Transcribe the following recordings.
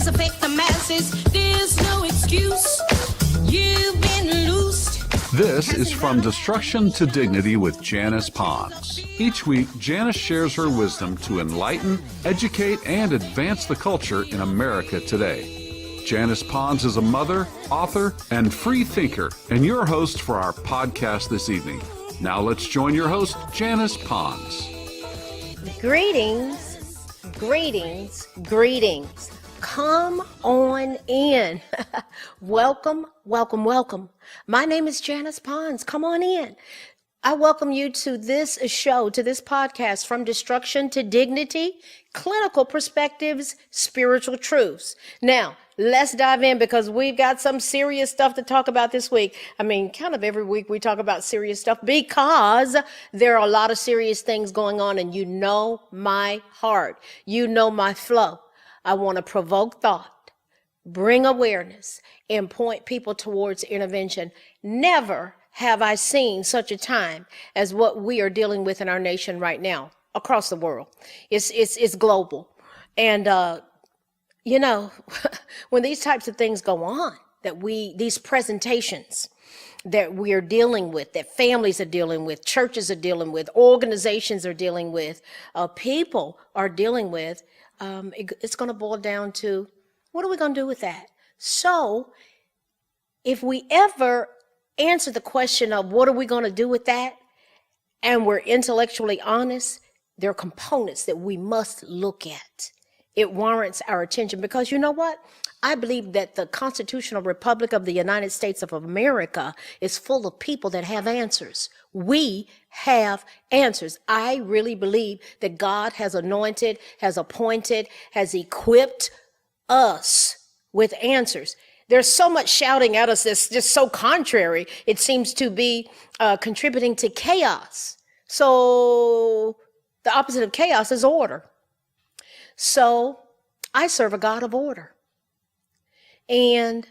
drugs affect the masses. There's no excuse. You've been loosed. This is From Destruction to Dignity with Janice Pons. Each week, Janice shares her wisdom to enlighten, educate, and advance the culture in America today. Janice Pons is a mother, author, and free thinker, and your host for our podcast this evening. Now let's join your host, Janice Pons. Greetings, greetings, greetings. Come on in. Welcome, welcome, welcome. My name is Janice Pons. Come on in. I welcome you to this show, to this podcast, From Destruction to Dignity, Clinical Perspectives, Spiritual Truths. Now, let's dive in because we've got some serious stuff to talk about this week. I mean, kind of every week we talk about serious stuff because there are a lot of serious things going on, and you know my heart. You know my flow. I want to provoke thought, bring awareness, and point people towards intervention. Never have I seen such a time as what we are dealing with in our nation right now, across the world. It's global. And, you know, when these types of things go on, these presentations that we are dealing with, that families are dealing with, churches are dealing with, organizations are dealing with, people are dealing with, it's going to boil down to, what are we going to do with that? So if we ever answer the question of what are we going to do with that, and we're intellectually honest, there are components that we must look at. It warrants our attention because you know what? I believe that the Constitutional Republic of the United States of America is full of people that have answers. We have answers. I really believe that God has anointed, has appointed, has equipped us with answers. There's so much shouting at us that's just so contrary. It seems to be contributing to chaos. So the opposite of chaos is order. So I serve a God of order. And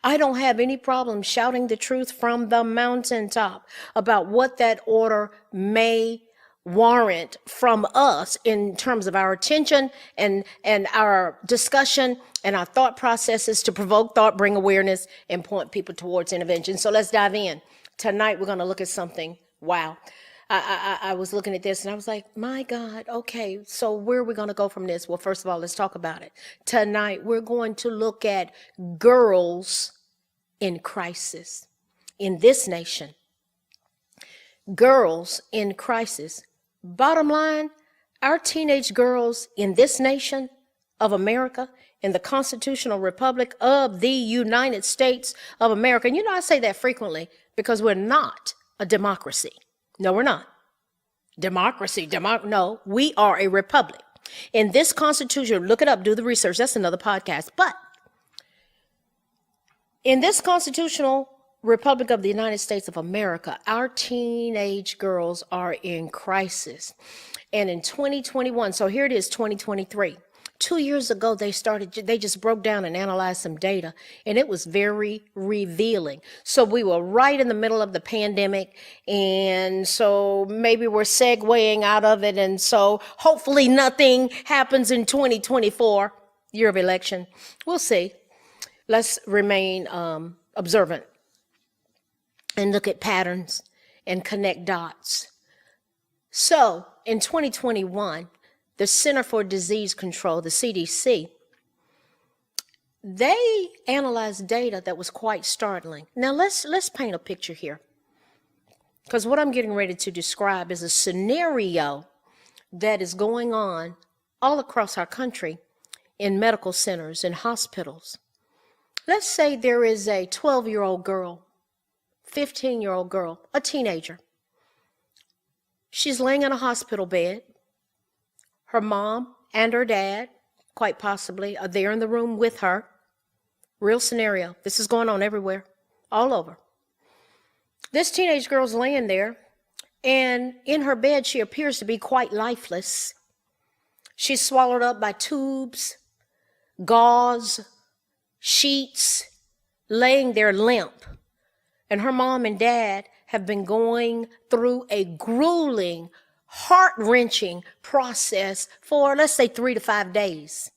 I don't have any problem shouting the truth from the mountaintop about what that order may warrant from us in terms of our attention and our discussion and our thought processes to provoke thought, bring awareness, and point people towards intervention. So let's dive in. Tonight, we're going to look at something. Wow. I was looking at this and I was like, my God, okay, so where are we going to go from this? Well, first of all, let's talk about it. Tonight, we're going to look at girls in crisis in this nation. Girls in crisis. Bottom line, our teenage girls in this nation of America, in the Constitutional Republic of the United States of America. And you know, I say that frequently because we're not a democracy. No, we're not. Democracy, no, we are a republic. In this Constitution, look it up, do the research. That's another podcast. But in this Constitutional Republic of the United States of America, our teenage girls are in crisis. And in 2021, so here it is, 2023. 2 years ago, they just broke down and analyzed some data, and it was very revealing. So we were right in the middle of the pandemic, and so maybe we're segueing out of it, and so hopefully nothing happens in 2024, year of election. We'll see. Let's remain observant and look at patterns and connect dots. So in 2021, the Center for Disease Control, the CDC, they analyzed data that was quite startling. Now let's paint a picture here, because what I'm getting ready to describe is a scenario that is going on all across our country in medical centers and hospitals. Let's say there is a 12-year-old girl, 15-year-old girl, a teenager. She's laying in a hospital bed. Her mom and her dad, quite possibly, are there in the room with her. Real scenario. This is going on everywhere, all over. This teenage girl's laying there, and in her bed, she appears to be quite lifeless. She's swallowed up by tubes, gauze, sheets, laying there limp. And her mom and dad have been going through a grueling, heart-wrenching process for, let's say, 3 to 5 days.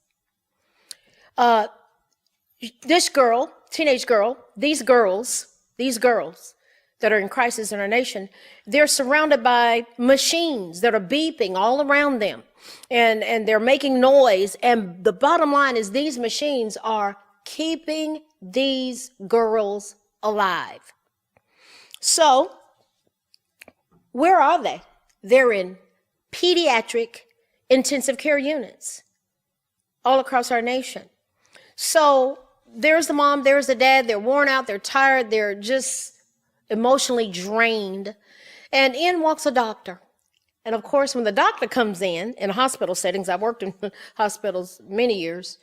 This girl, teenage girl, these girls that are in crisis in our nation, they're surrounded by machines that are beeping all around them, and they're making noise. And the bottom line is these machines are keeping these girls alive. So where are they? They're in pediatric intensive care units all across our nation. So there's the mom, there's the dad, they're worn out, they're tired, they're just emotionally drained. And in walks a doctor. And of course, when the doctor comes in hospital settings, I've worked in hospitals many years,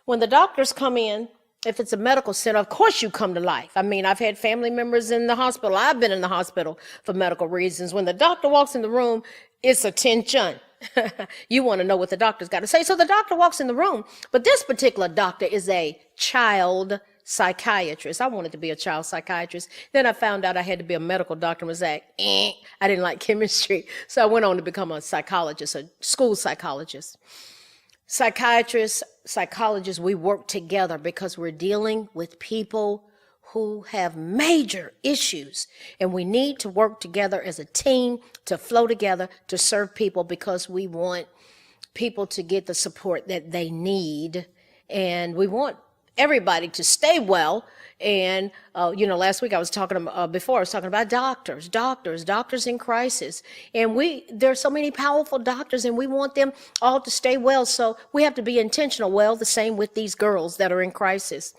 when the doctors come in, if it's a medical center, of course you come to life. I mean, I've had family members in the hospital. I've been in the hospital for medical reasons. When the doctor walks in the room, it's attention. You want to know what the doctor's got to say. So the doctor walks in the room, but this particular doctor is a child psychiatrist. I wanted to be a child psychiatrist. Then I found out I had to be a medical doctor and was like, I didn't like chemistry. So I went on to become a psychologist, a school psychologist. Psychiatrists, psychologists, we work together because we're dealing with people who have major issues, and we need to work together as a team to flow together to serve people, because we want people to get the support that they need, and we want everybody to stay well. And, last week I was talking about doctors in crisis. And there's so many powerful doctors, and we want them all to stay well. So we have to be intentional. Well, the same with these girls that are in crisis.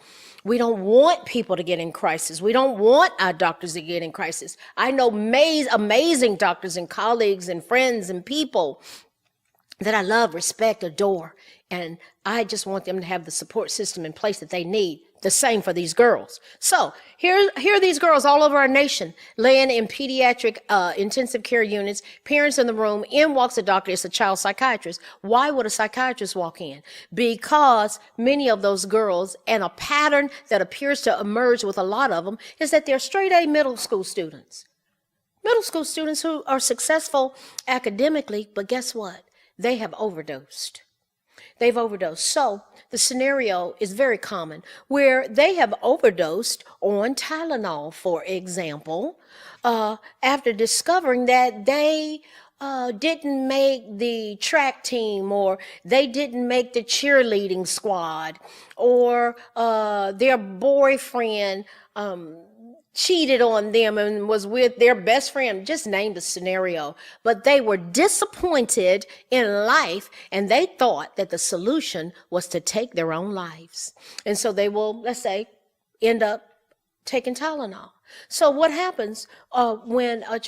We don't want people to get in crisis. We don't want our doctors to get in crisis. I know amazing doctors and colleagues and friends and people that I love, respect, adore. And I just want them to have the support system in place that they need. The same for these girls. So here are these girls all over our nation, laying in pediatric intensive care units, parents in the room, in walks a doctor. It's a child psychiatrist. Why would a psychiatrist walk in? Because many of those girls, and a pattern that appears to emerge with a lot of them, is that they're straight A middle school students. Middle school students who are successful academically, but guess what? They have overdosed. They've overdosed. So the scenario is very common where they have overdosed on Tylenol, for example, after discovering that they didn't make the track team, or they didn't make the cheerleading squad, or their boyfriend cheated on them and was with their best friend. Just name the scenario. But they were disappointed in life, and they thought that the solution was to take their own lives. And so they will, let's say, end up taking Tylenol. So what happens when a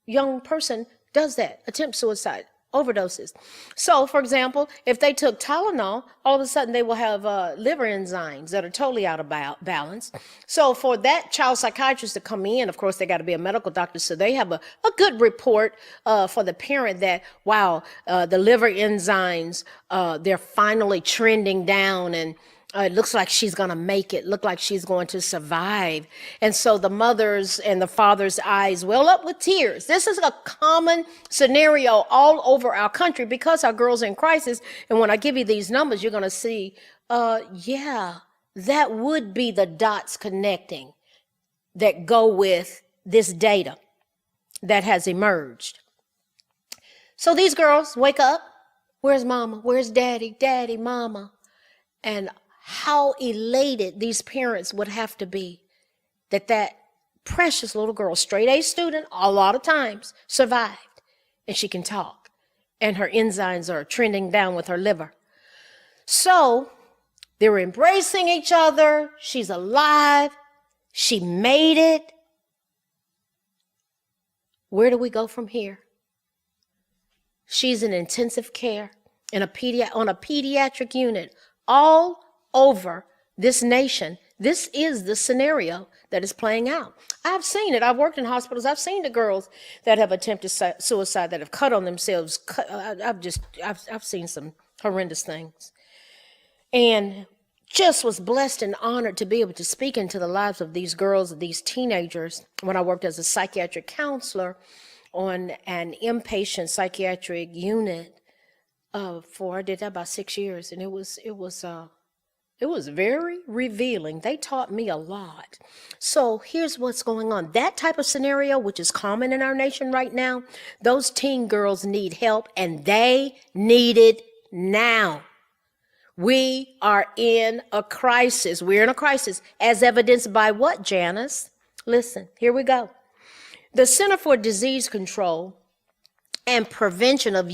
young person does that, attempts suicide, overdoses? So, for example, if they took Tylenol, all of a sudden they will have liver enzymes that are totally out of balance. So for that child psychiatrist to come in, of course, they got to be a medical doctor, so they have a good report for the parent that, wow, the liver enzymes, they're finally trending down, and it looks like she's going to make it, look like she's going to survive. And so the mother's and the father's eyes well up with tears. This is a common scenario all over our country because our girls are in crisis. And when I give you these numbers, you're going to see, that would be the dots connecting that go with this data that has emerged. So these girls wake up. Where's mama? Where's daddy? Daddy, mama. And how elated these parents would have to be that precious little girl, straight A student, a lot of times survived, and she can talk, and her enzymes are trending down with her liver. So they're embracing each other. She's alive. She made it. Where do we go from here? She's in intensive care on a pediatric unit all over this nation. This is the scenario that is playing out. I've seen it. I've worked in hospitals. I've seen the girls that have attempted suicide, that have cut on themselves. I've seen some horrendous things, and just was blessed and honored to be able to speak into the lives of these girls, these teenagers, when I worked as a psychiatric counselor on an inpatient psychiatric unit. I did that about 6 years, and it was It was very revealing. They taught me a lot. So here's what's going on. That type of scenario, which is common in our nation right now, those teen girls need help and they need it now. We are in a crisis. We're in a crisis as evidenced by what, Janice? Listen, here we go. The Center for Disease Control and Prevention of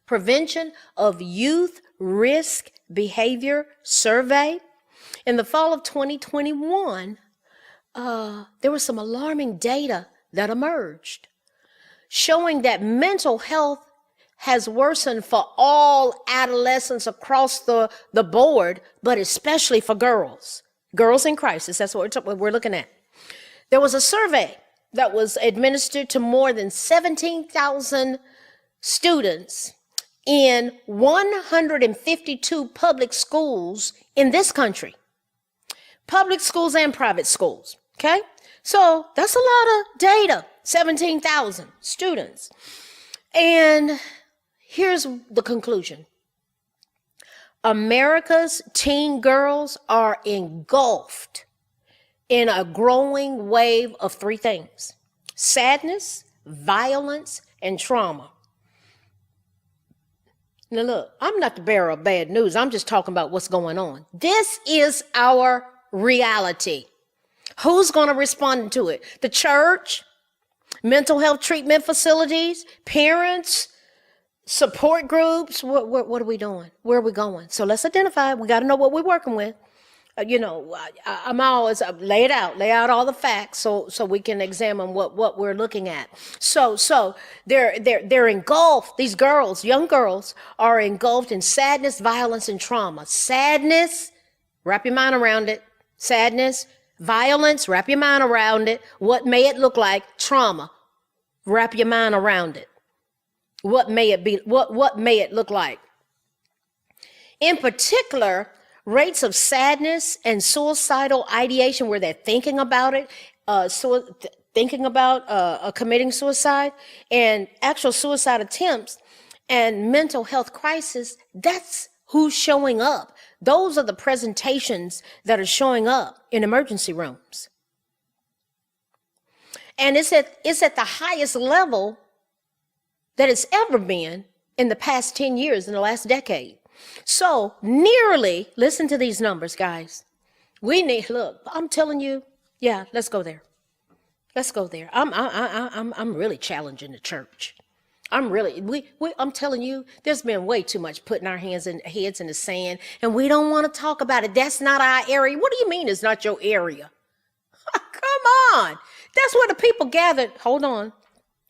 Prevention of Youth Risk Behavior Survey. In the fall of 2021, there was some alarming data that emerged showing that mental health has worsened for all adolescents across the board, but especially for girls. Girls in crisis, that's what we're looking at. There was a survey that was administered to more than 17,000 students in 152 public schools in this country. Public schools and private schools, okay? So that's a lot of data, 17,000 students. And here's the conclusion. America's teen girls are engulfed in a growing wave of three things: sadness, violence, and trauma. Now look, I'm not the bearer of bad news. I'm just talking about what's going on. This is our reality. Who's going to respond to it? The church, mental health treatment facilities, parents, support groups. What are we doing? Where are we going? So let's identify. We got to know what we're working with. I'm always lay out all the facts so we can examine what we're looking at. So they're engulfed. These girls, young girls, are engulfed in sadness, violence, and trauma. Sadness, wrap your mind around it. Sadness, violence, wrap your mind around it. What may it look like? Trauma, wrap your mind around it. What may it be? What may it look like? In particular, rates of sadness and suicidal ideation, where they're thinking about it, thinking about committing suicide, and actual suicide attempts and mental health crisis, that's who's showing up. Those are the presentations that are showing up in emergency rooms. And it's at the highest level that it's ever been in the past 10 years, in the last decade. So nearly, listen to these numbers, guys. Look, I'm telling you, yeah, let's go there. Let's go there. I'm really challenging the church. I'm telling you, there's been way too much putting our heads in the sand, and we don't want to talk about it. That's not our area. What do you mean it's not your area? Come on. That's where the people gathered. Hold on.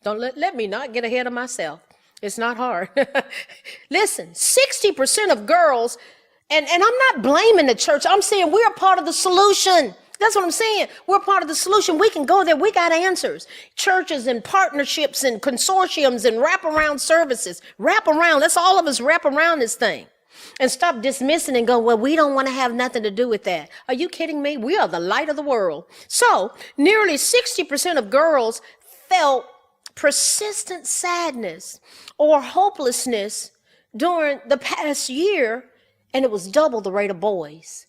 Don't let me not get ahead of myself. It's not hard. Listen, 60% of girls, and I'm not blaming the church. I'm saying we're a part of the solution. That's what I'm saying. We're part of the solution. We can go there. We got answers. Churches and partnerships and consortiums and wraparound services. Wrap around. Let's all of us wrap around this thing. And stop dismissing and go, well, we don't want to have nothing to do with that. Are you kidding me? We are the light of the world. So nearly 60% of girls felt persistent sadness or hopelessness during the past year, and it was double the rate of boys.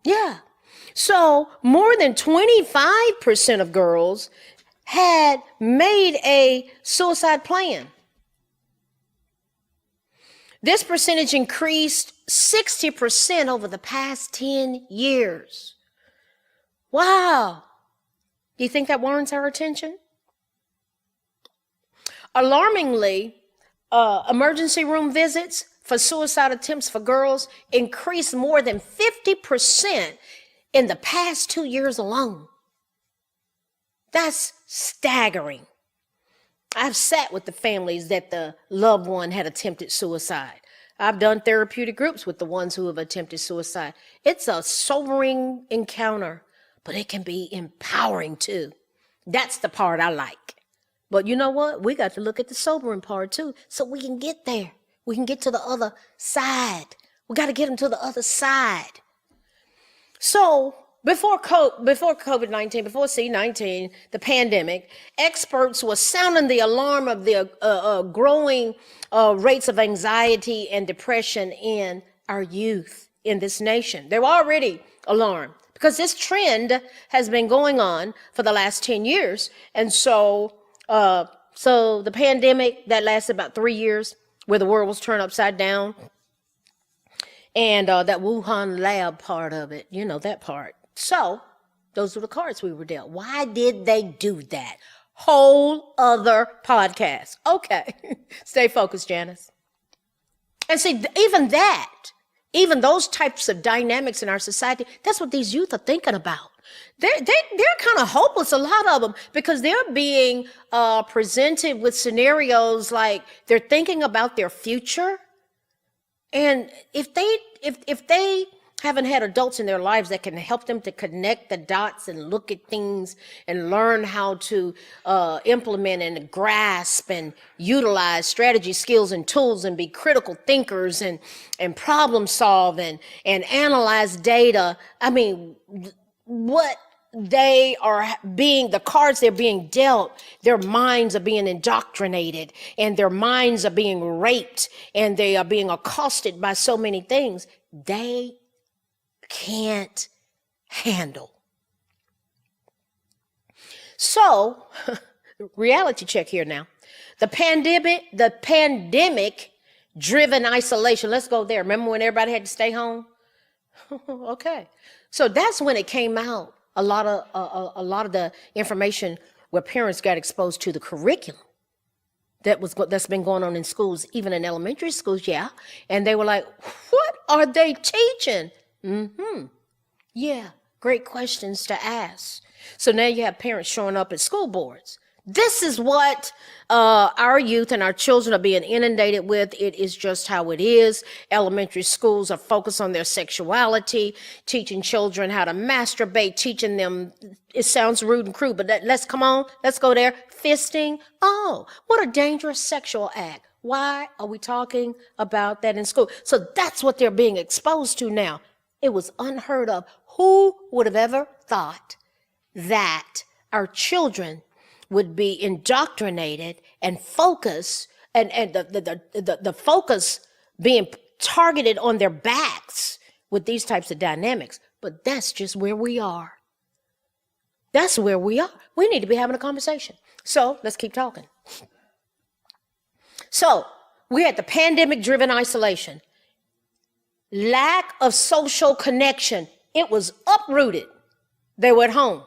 Yeah. So more than 25% of girls had made a suicide plan. This percentage increased 60% over the past 10 years. Wow. Do you think that warrants our attention? Alarmingly, emergency room visits for suicide attempts for girls increased more than 50% in the past 2 years alone. That's staggering. I've sat with the families that the loved one had attempted suicide. I've done therapeutic groups with the ones who have attempted suicide. It's a sobering encounter, but it can be empowering too. That's the part I like. But you know what? We got to look at the sobering part too, so we can get there. We can get to the other side. We got to get them to the other side. So before COVID-19, before C-19, the pandemic, experts were sounding the alarm of the growing rates of anxiety and depression in our youth. in this nation. They're already alarmed because this trend has been going on for the last 10 years. And so the pandemic that lasted about 3 years, where the world was turned upside down, and that Wuhan lab part of it, that part. So those were the cards we were dealt. Why did they do that? Whole other podcast. Okay. Stay focused, Janice. And see, even those types of dynamics in our society, that's what these youth are thinking about. They're kind of hopeless, a lot of them, because they're being presented with scenarios like they're thinking about their future. And if they haven't had adults in their lives that can help them to connect the dots and look at things and learn how to implement and grasp and utilize strategy, skills, and tools, and be critical thinkers and problem solve and analyze data. I mean, what they are being, the cards they're being dealt, their minds are being indoctrinated and their minds are being raped and they are being accosted by so many things they can't handle. So, reality check here now. The pandemic driven isolation. Let's go there. Remember when everybody had to stay home? Okay. So that's when it came out. A lot of the information where parents got exposed to the curriculum that's been going on in schools, even in elementary schools, yeah. And they were like, what are they teaching? Yeah, great questions to ask. So now you have parents showing up at school boards. This is what our youth and our children are being inundated with. It is just how it is. Elementary schools are focused on their sexuality, teaching children how to masturbate, teaching them, it sounds rude and crude, but let's go there. Fisting. Oh, what a dangerous sexual act. Why are we talking about that in school? So that's what they're being exposed to now. It was unheard of. Who would have ever thought that our children would be indoctrinated and focus and the focus being targeted on their backs with these types of dynamics? But that's just where we are. That's where we are. We need to be having a conversation. So let's keep talking. So we had the pandemic driven isolation, lack of social connection. It was uprooted. They were at home.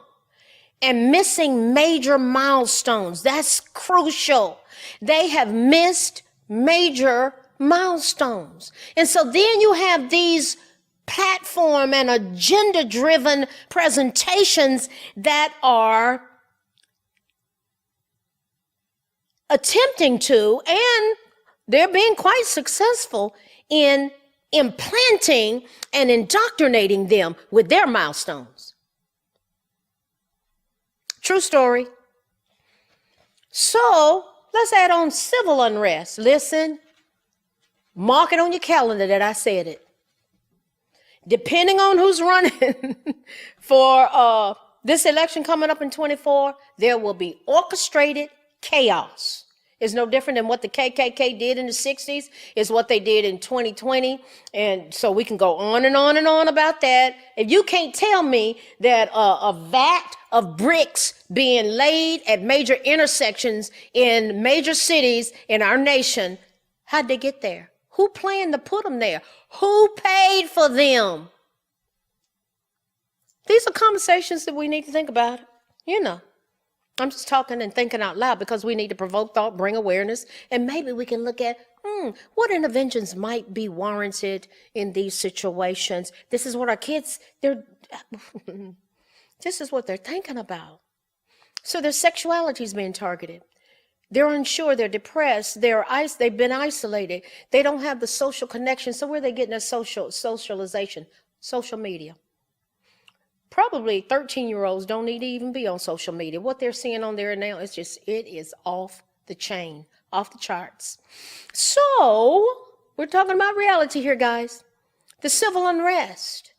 And missing major milestones. That's crucial. They have missed major milestones. And so then you have these platform and agenda-driven presentations that are attempting to, and they're being quite successful in implanting and indoctrinating them with their milestones. True story. So let's add on civil unrest. Listen, mark it on your calendar that I said it. Depending on who's running for this election coming up in 24, there will be orchestrated chaos. It's no different than what the KKK did in the 60s. It's what they did in 2020. And so we can go on and on and on about that. If you can't tell me that a vat of bricks being laid at major intersections in major cities in our nation, how'd they get there? Who planned to put them there? Who paid for them? These are conversations that we need to think about. I'm just talking and thinking out loud because we need to provoke thought, bring awareness, and maybe we can look at what interventions might be warranted in these situations. This is what our kids, this is what they're thinking about. So their sexuality is being targeted. They're unsure, they're depressed, they've been isolated. They don't have the social connection. So where are they getting their socialization? Social media. Probably 13-year-olds don't need to even be on social media. What they're seeing on there now is it is off the chain, off the charts. So we're talking about reality here, guys. The civil unrest.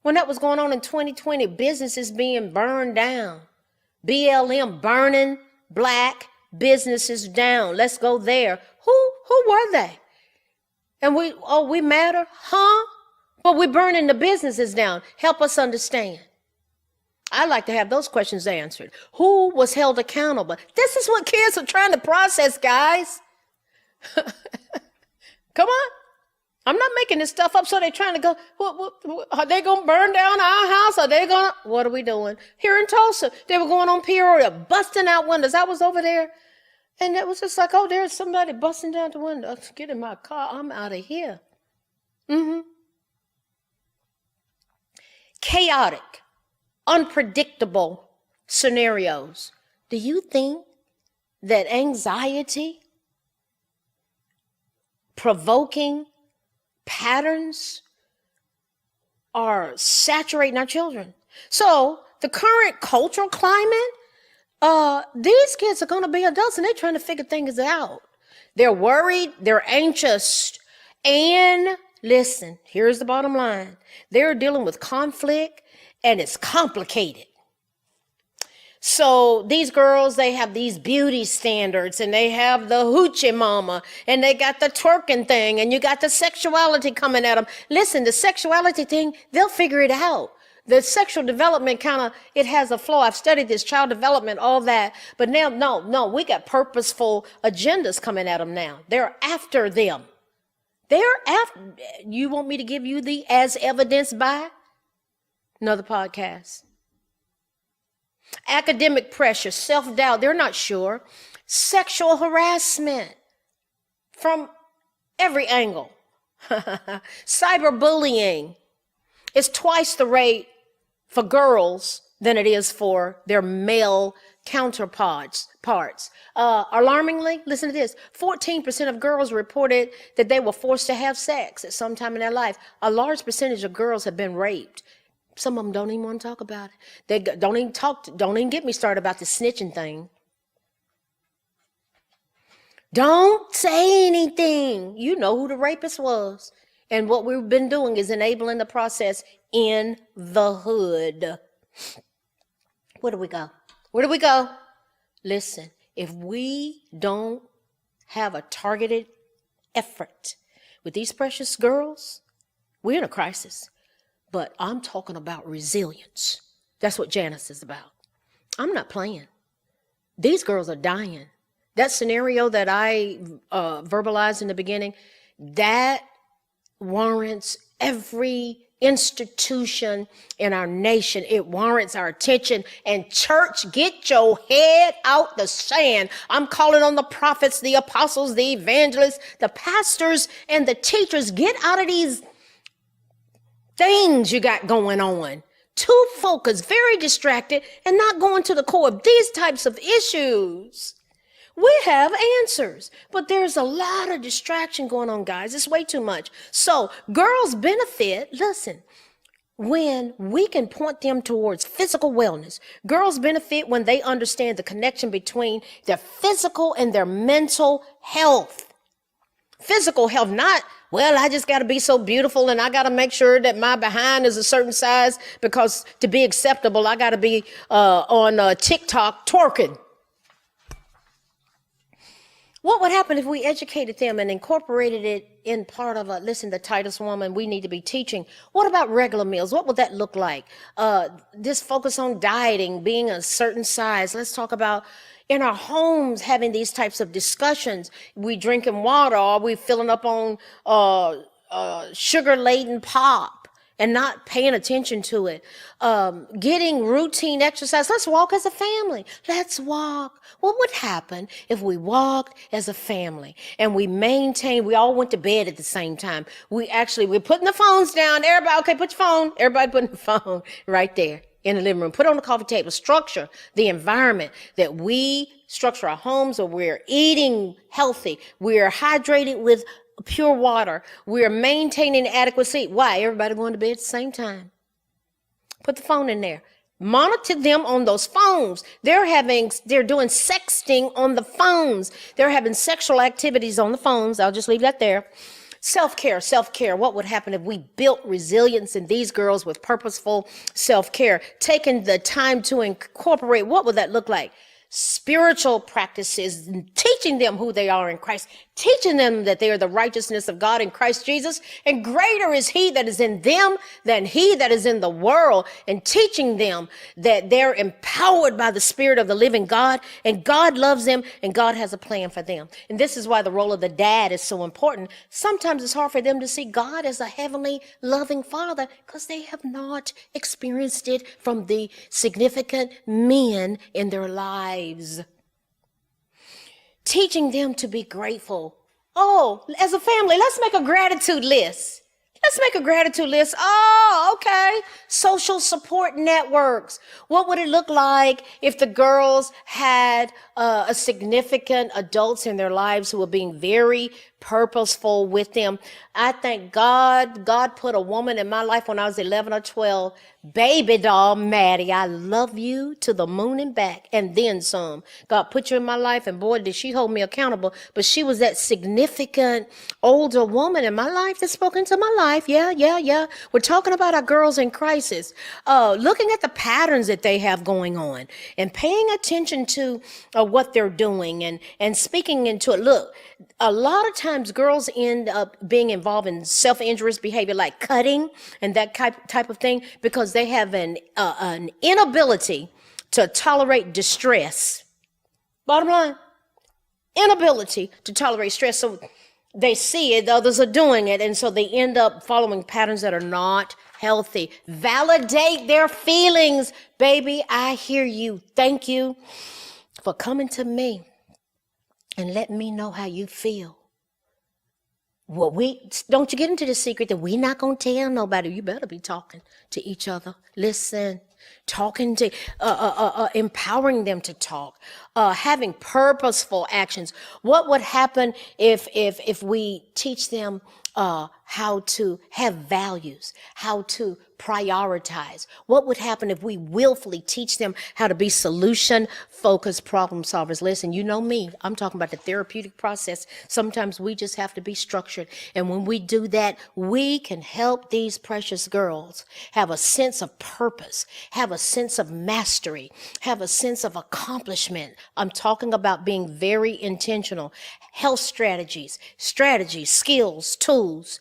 When that was going on in 2020, businesses being burned down. BLM burning black businesses down. Let's go there. Who were they? And we matter? Huh? But we're burning the businesses down. Help us understand. I'd like to have those questions answered. Who was held accountable? This is what kids are trying to process, guys. Come on. I'm not making this stuff up, so they're trying to go, are they going to burn down our house? Are they going to, what are we doing? Here in Tulsa, they were going on Peoria, busting out windows. I was over there, and it was just like, oh, there's somebody busting down the window. Get in my car. I'm out of here. Chaotic, unpredictable scenarios. Do you think that anxiety, provoking patterns are saturating our children? So the current cultural climate, these kids are going to be adults and they're trying to figure things out. They're worried, they're anxious, and listen, here's the bottom line. They're dealing with conflict and it's complicated. So these girls, they have these beauty standards and they have the hoochie mama and they got the twerking thing and you got the sexuality coming at them. Listen, the sexuality thing, they'll figure it out. The sexual development it has a flow. I've studied this, child development, all that. But now, no, we got purposeful agendas coming at them now. They're after them. You want me to give you the as evidenced by? Another podcast. Academic pressure, self-doubt, they're not sure. Sexual harassment from every angle. Cyberbullying is twice the rate for girls than it is for their male counterparts. Alarmingly, listen to this, 14% of girls reported that they were forced to have sex at some time in their life. A large percentage of girls have been raped. Some of them don't even want to talk about it. They don't even get me started about the snitching thing. Don't say anything. You know who the rapist was. And what we've been doing is enabling the process in the hood. Where do we go? Where do we go? Listen, if we don't have a targeted effort with these precious girls, we're in a crisis. But I'm talking about resilience. That's what Janice is about. I'm not playing. These girls are dying. That scenario that I verbalized in the beginning, that warrants every institution in our nation. It warrants our attention. And church, get your head out the sand. I'm calling on the prophets, the apostles, the evangelists, the pastors, and the teachers. Get out of these things you got going on. Too focused, very distracted, and not going to the core of these types of issues. We have answers, but there's a lot of distraction going on, guys. It's way too much. So girls benefit, listen, when we can point them towards physical wellness. Girls benefit when they understand the connection between their physical and their mental health. Physical health, not, well, I just got to be so beautiful and I got to make sure that my behind is a certain size because to be acceptable, I got to be on TikTok twerking. What would happen if we educated them and incorporated it in part of the Titus woman, we need to be teaching. What about regular meals? What would that look like? This focus on dieting, being a certain size. Let's talk about in our homes having these types of discussions. We drinking water, or we filling up on sugar-laden pop and not paying attention to it. Getting routine exercise. Let's walk as a family. Let's walk. What would happen if we walked as a family and we all went to bed at the same time? We're putting the phones down. Everybody, okay, put your phone. Everybody putting the phone right there in the living room. Put it on the coffee table. Structure the environment that we structure our homes where we're eating healthy. We're hydrated with pure water. We're maintaining adequate sleep. Why? Everybody going to bed at the same time. Put the phone in there. Monitor them on those phones. They're doing sexting on the phones. They're having sexual activities on the phones. I'll just leave that there. Self-care. What would happen if we built resilience in these girls with purposeful self-care? Taking the time to incorporate, what would that look like? Spiritual practices, teaching them who they are in Christ, teaching them that they are the righteousness of God in Christ Jesus, and greater is he that is in them than he that is in the world, and teaching them that they're empowered by the Spirit of the living God, and God loves them, and God has a plan for them. And this is why the role of the dad is so important. Sometimes it's hard for them to see God as a heavenly, loving father because they have not experienced it from the significant men in their lives. Teaching them to be grateful. Oh, as a family, let's make a gratitude list. Let's make a gratitude list. Oh, okay. Social support networks. What would it look like if the girls had a significant adults in their lives who were being very purposeful with them? I thank God put a woman in my life when I was 11 or 12. Baby doll Maddie, I love you to the moon and back and then some. God put you in my life, and boy, did she hold me accountable. But she was that significant older woman in my life that spoke into my life. Yeah. We're talking about our girls in crisis. Looking at the patterns that they have going on and paying attention to what they're doing and speaking into it. Look, a lot of times girls end up being involved in self-injurious behavior like cutting and that type of thing because they have an inability to tolerate distress. Bottom line, inability to tolerate stress. So they see it, others are doing it, and so they end up following patterns that are not healthy. Validate their feelings. Baby, I hear you. Thank you for coming to me and let me know how you feel. Well, don't you get into the secret that we're not going to tell nobody. You better be talking to each other. Listen, talking to, empowering them to talk, having purposeful actions. What would happen if we teach them how to have values, how to prioritize? What would happen if we willfully teach them how to be solution-focused problem solvers? Listen, you know me. I'm talking about the therapeutic process. Sometimes we just have to be structured. And when we do that, we can help these precious girls have a sense of purpose, have a sense of mastery, have a sense of accomplishment. I'm talking about being very intentional. Health strategies, skills, tools,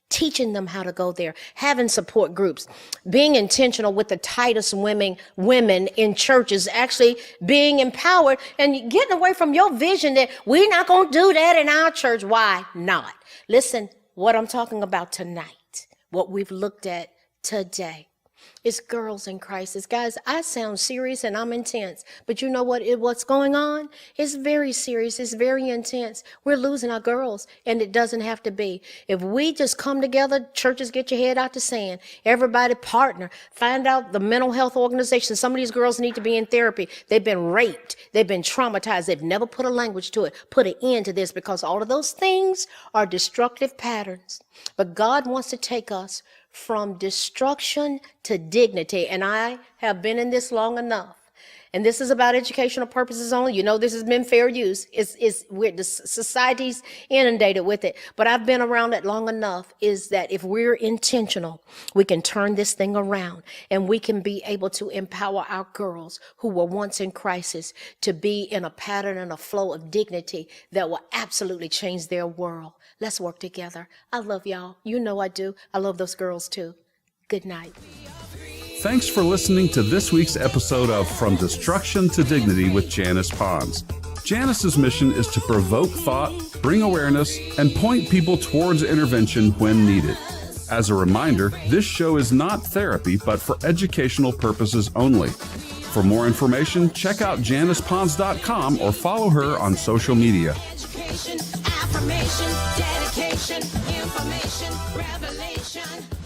teaching them how to go there, having support groups, being intentional with the tightest women in churches, actually being empowered and getting away from your vision that we're not going to do that in our church. Why not? Listen, what I'm talking about tonight, what we've looked at today, is girls in crisis. Guys, I sound serious and I'm intense, but you know what's going on? It's very serious. It's very intense. We're losing our girls, and it doesn't have to be. If we just come together, churches, get your head out the sand. Everybody partner. Find out the mental health organization. Some of these girls need to be in therapy. They've been raped. They've been traumatized. They've never put a language to it. Put an end to this, because all of those things are destructive patterns. But God wants to take us from destruction to dignity. And I have been in this long enough. And this is about educational purposes only. You know, this has been fair use. The society's inundated with it. But I've been around it long enough, is that if we're intentional, we can turn this thing around and we can be able to empower our girls who were once in crisis to be in a pattern and a flow of dignity that will absolutely change their world. Let's work together. I love y'all. You know I do. I love those girls too. Good night. Thanks for listening to this week's episode of From Destruction to Dignity with Janice Pons. Janice's mission is to provoke thought, bring awareness, and point people towards intervention when needed. As a reminder, this show is not therapy, but for educational purposes only. For more information, check out JanicePons.com or follow her on social media. Education, affirmation, dedication, information, revelation.